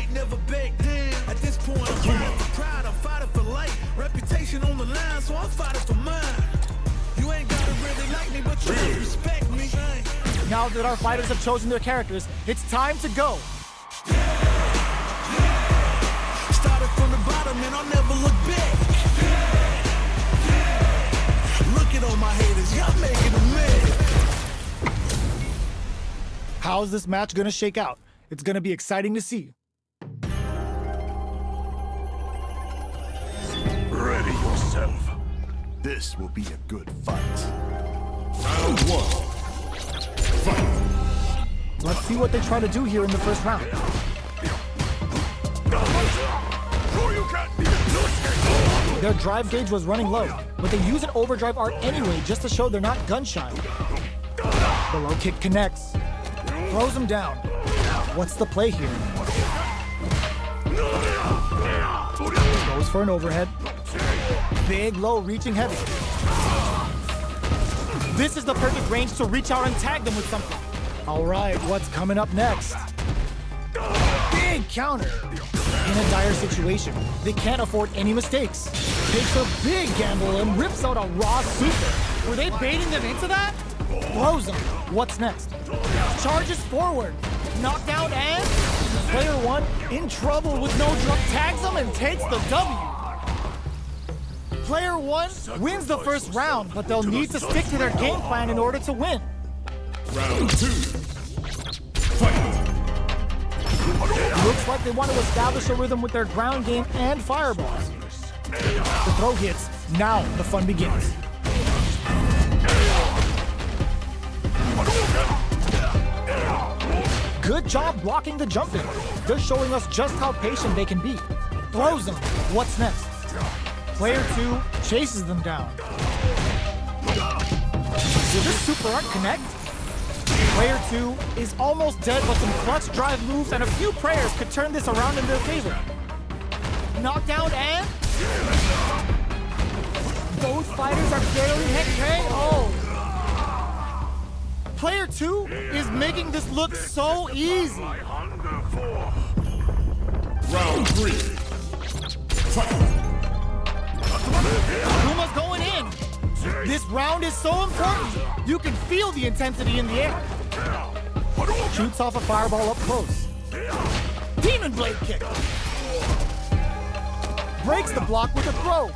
fight, never back down. At this point, I'm fighting for pride, I'm fighting for life. Reputation on the line, so I'm fighting for mine. You ain't gotta really like me, but you must respect me. Now that our fighters have chosen their characters, it's time to go. Started from the bottom and I'll never look back. Look at all my haters, y'all making a mess. How's this match gonna shake out? It's gonna be exciting to see. Ready yourself. This will be a good fight. Round 1. Fight. Let's see what they try to do here in the first round. Their drive gauge was running low, but they use an overdrive art anyway just to show they're not gun shy. The low kick connects. Throws him down. What's the play here? Goes for an overhead. Big low reaching heavy. This is the perfect range to reach out and tag them with something. All right, what's coming up next? Big counter. In a dire situation, they can't afford any mistakes. Takes a big gamble and rips out a raw super. Were they baiting them into that? Throws him. What's next? Charges forward. Knockdown and player 1 in trouble with no drop. Tags him and takes the W. Player 1 wins the first round, but they'll need to stick to their game plan in order to win. Round 2. Fight. Looks like they want to establish a rhythm with their ground game and fireballs. The throw hits. Now the fun begins. Good job blocking the jump in. They're showing us just how patient they can be. Throws them. What's next? Player 2 chases them down. Did this super art connect? Player 2 is almost dead, but some clutch drive moves and a few prayers could turn this around in their favor. Knockdown and... those fighters are barely hit KO. Player 2 is making this look so easy. Round 3. Fight. Akuma's going in. This round is so important. You can feel the intensity in the air. Shoots off a fireball up close. Demon Blade kick. Breaks the block with a throw.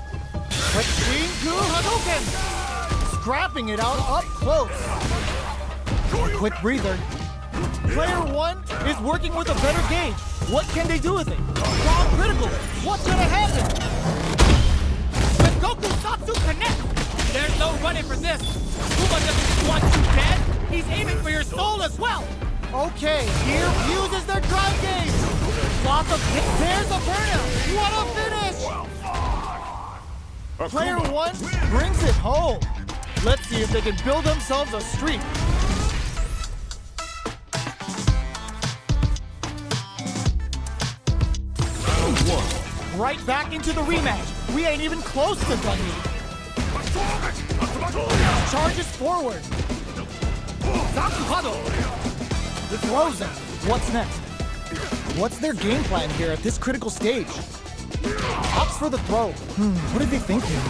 Quick Shinku Hadouken. Scrapping it out up close. Quick breather. Player 1 is working with a better gauge. What can they do with it? Strong critical. What's gonna happen? With Goku Satsu connect. There's no running for this. Akuma doesn't want you dead. He's aiming for your soul as well. Okay, here uses their drive gauge. Lots of hits. There's a burnout. What a finish! Player 1 brings it home. Let's see if they can build themselves a streak. Right back into the rematch. We ain't even close to done yet. Charges forward. It throws him. What's next? What's their game plan here at this critical stage? Opts for the throw. What are they thinking?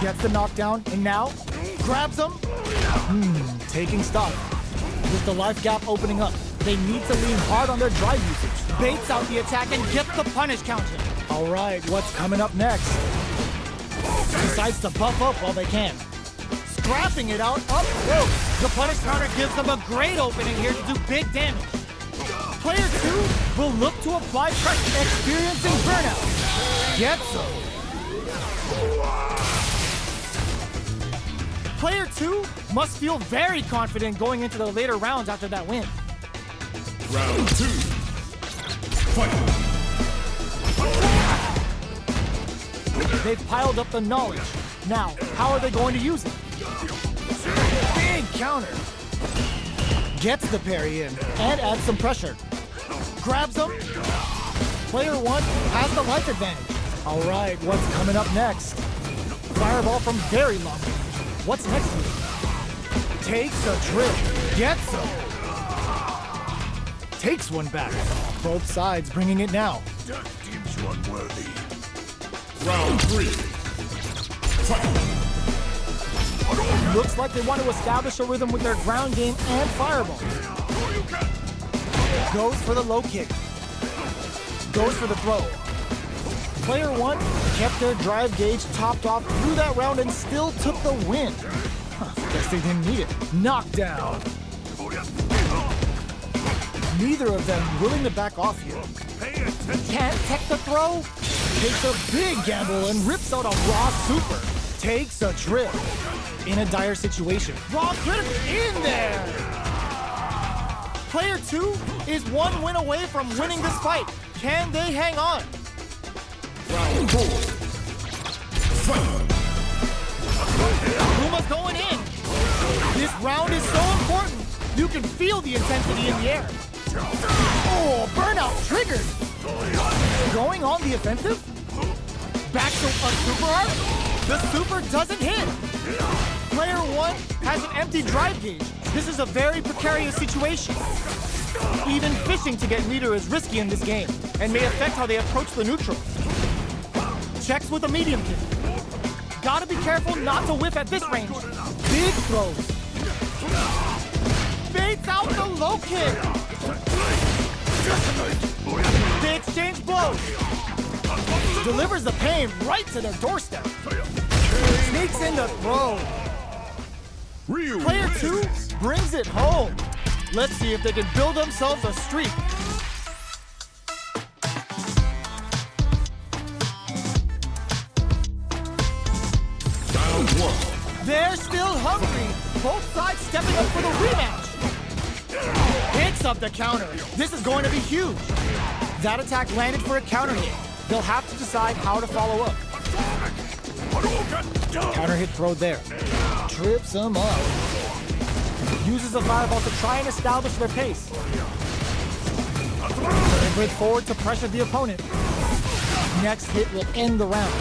Gets the knockdown, and now grabs him. Taking stock. With the life gap opening up, they need to lean hard on their drive usage. Baits out the attack and gets the punish counter. All right, what's coming up next? Decides to buff up while they can. Scrapping it out up close. The punish counter gives them a great opening here to do big damage. Player 2 will look to apply pressure, experiencing burnout. Gets him. Player 2 must feel very confident going into the later rounds after that win. Round 2. Fight. They've piled up the knowledge. Now, how are they going to use it? Big counter. Gets the parry in and adds some pressure. Grabs him. Player 1 has the life advantage. All right, what's coming up next? Fireball from very long range. What's next here? Takes a trip. Gets him. takes one back. Both sides bringing it now. Death deems you unworthy. Round 3. Fight! Looks like they want to establish a rhythm with their ground game and fireballs. Goes for the low kick. Goes for the throw. Player 1 kept their drive gauge topped off through that round and still took the win. Guess they didn't need it. Knockdown. Neither of them willing to back off here. Can't tech the throw. Takes a big gamble and rips out a raw super. Takes a trip. In a dire situation. Raw critical in there! Player 2 is one win away from winning this fight. Can they hang on? Round 4. Fight! Akuma's going in. This round is so important. You can feel the intensity in the air. Oh, burnout triggered. Going on the offensive? Back to a super arc? The super doesn't hit. Player 1 has an empty drive gauge. This is a very precarious situation. Even fishing to get leader is risky in this game and may affect how they approach the neutral. Checks with a medium kick. Gotta be careful not to whiff at this range. Big throws. Baits out the low kick. They exchange blows. Delivers the pain right to their doorstep. Sneaks in the throw. Player 2 brings it home. Let's see if they can build themselves a streak. Round 1. They're still hungry. Both sides stepping up for the rematch. Hits up the counter. This is going to be huge. That attack landed for a counter hit. They'll have to decide how to follow up. Counter hit throw there. Trips them up. Uses a fireball to try and establish their pace. They break forward to pressure the opponent. Next hit will end the round.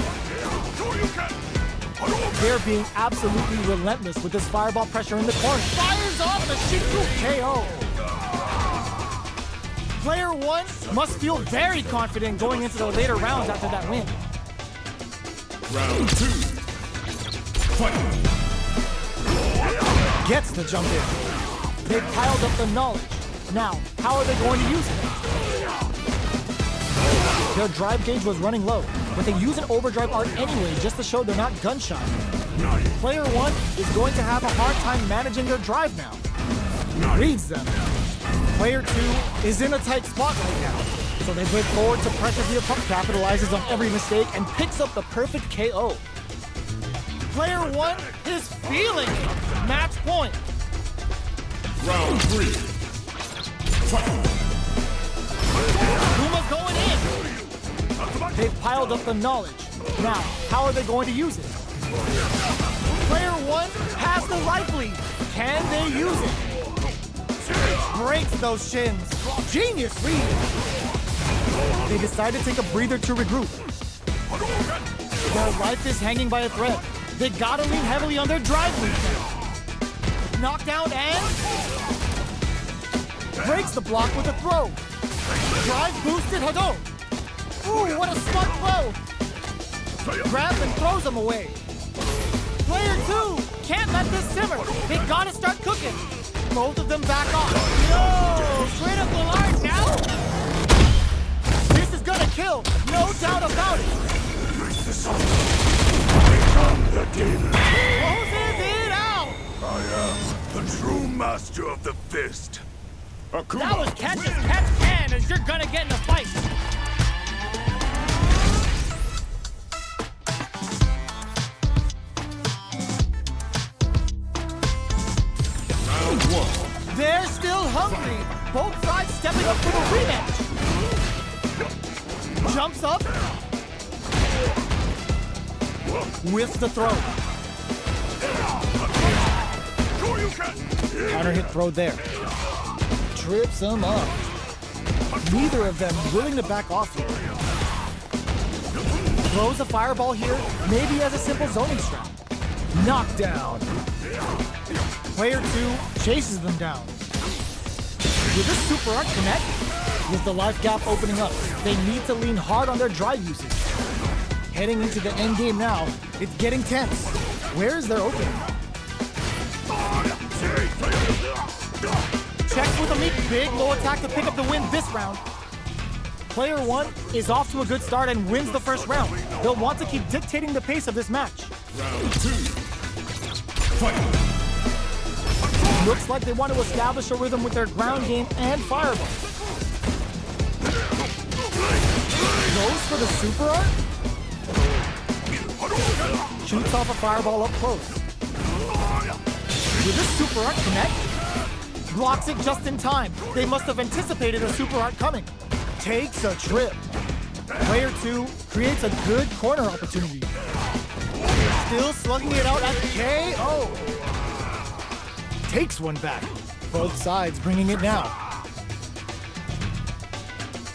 They're being absolutely relentless with this fireball pressure in the corner. Fires off the Shiku KO. Player 1 must feel very confident going into the later rounds after that win. Round 2. Fight! Gets the jump in. They piled up the knowledge. Now, how are they going to use it? Their drive gauge was running low, but they use an overdrive art anyway just to show they're not gun-shy. Player 1 is going to have a hard time managing their drive now. He reads them. Player 2 is in a tight spot right now, so they break forward to pressure the opponent, capitalizes on every mistake, and picks up the perfect KO. Player 1 is feeling it. Match point. Round 3. Fight! Akuma's going in. They've piled up the knowledge. Now, how are they going to use it? Player 1 has the life lead. Can they use it? Breaks those shins. Genius read. They decide to take a breather to regroup. Their life is hanging by a thread. They gotta lean heavily on their drive lead. Knockdown and breaks the block with a throw. Drive boosted Hadou. Ooh, what a smart throw. Grabs and throws him away. Player 2 can't let this simmer. They gotta start cooking. Both of them back off. Yo, critical art now. This is gonna kill, no doubt about it. Closes it out. I am the true master of the fist. Akuma. That was catch as catch can, as you're gonna get in a fight. Round 1. They're still hungry. Both sides stepping up for the rematch. Jumps up. With the throw. Counter hit throw there. Trips them up. Neither of them willing to back off here. Throws a fireball here, maybe as a simple zoning strat. Knockdown. Player 2 chases them down. Will this super art connect? With the life gap opening up, they need to lean hard on their drive usage. Heading into the end game now, it's getting tense. Where is their opening? Checks with a meek big low attack to pick up the win this round. Player 1 is off to a good start and wins the first round. They'll want to keep dictating the pace of this match. Round 2. Fight. Looks like they want to establish a rhythm with their ground game and fireball. Goes for the super art? Shoots off a fireball up close. Will this super art connect? Blocks it just in time. They must have anticipated a super art coming. Takes a trip. Player 2 creates a good corner opportunity. Still slugging it out at KO. Takes one back. Both sides bringing it now.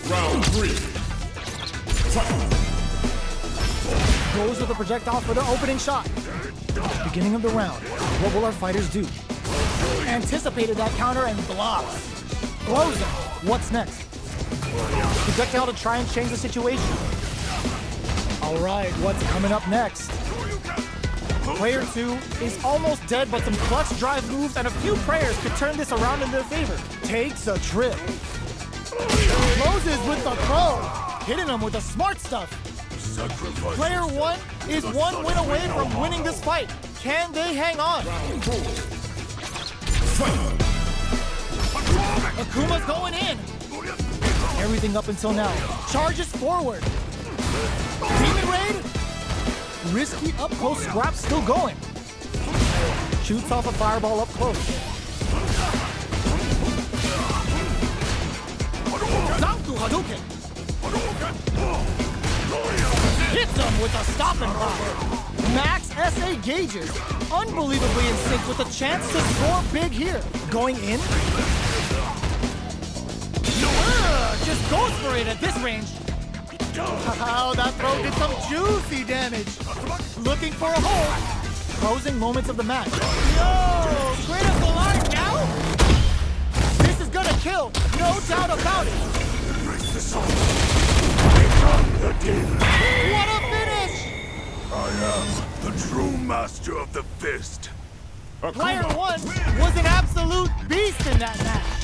Round 3. Fight. Goes with a projectile for the opening shot. Beginning of the round. What will our fighters do? Anticipated that counter and blocks. Blows him. What's next? Projectile to try and change the situation. All right, what's coming up next? Player 2 is almost dead, but some clutch drive moves and a few prayers could turn this around in their favor. Takes a trip. Closes with the throw. Hitting him with the smart stuff. Player 1 is one win away from winning this fight. Can they hang on? Akuma's going in. Everything up until now. Charges forward. Demon Raid. Risky up close scrap still going. Shoots off a fireball up close. Zanku Hadouken. Hits him with a stop and block. Max SA gauges. Unbelievably in sync with a chance to score big here. Going in. Just goes for it at this range. Wow, that throw did some juicy damage. Looking for a hold. Closing moments of the match. Yo, critical art now? This is gonna kill, no doubt about it. What a finish! I am the true master of the fist. Player 1 was an absolute beast in that match.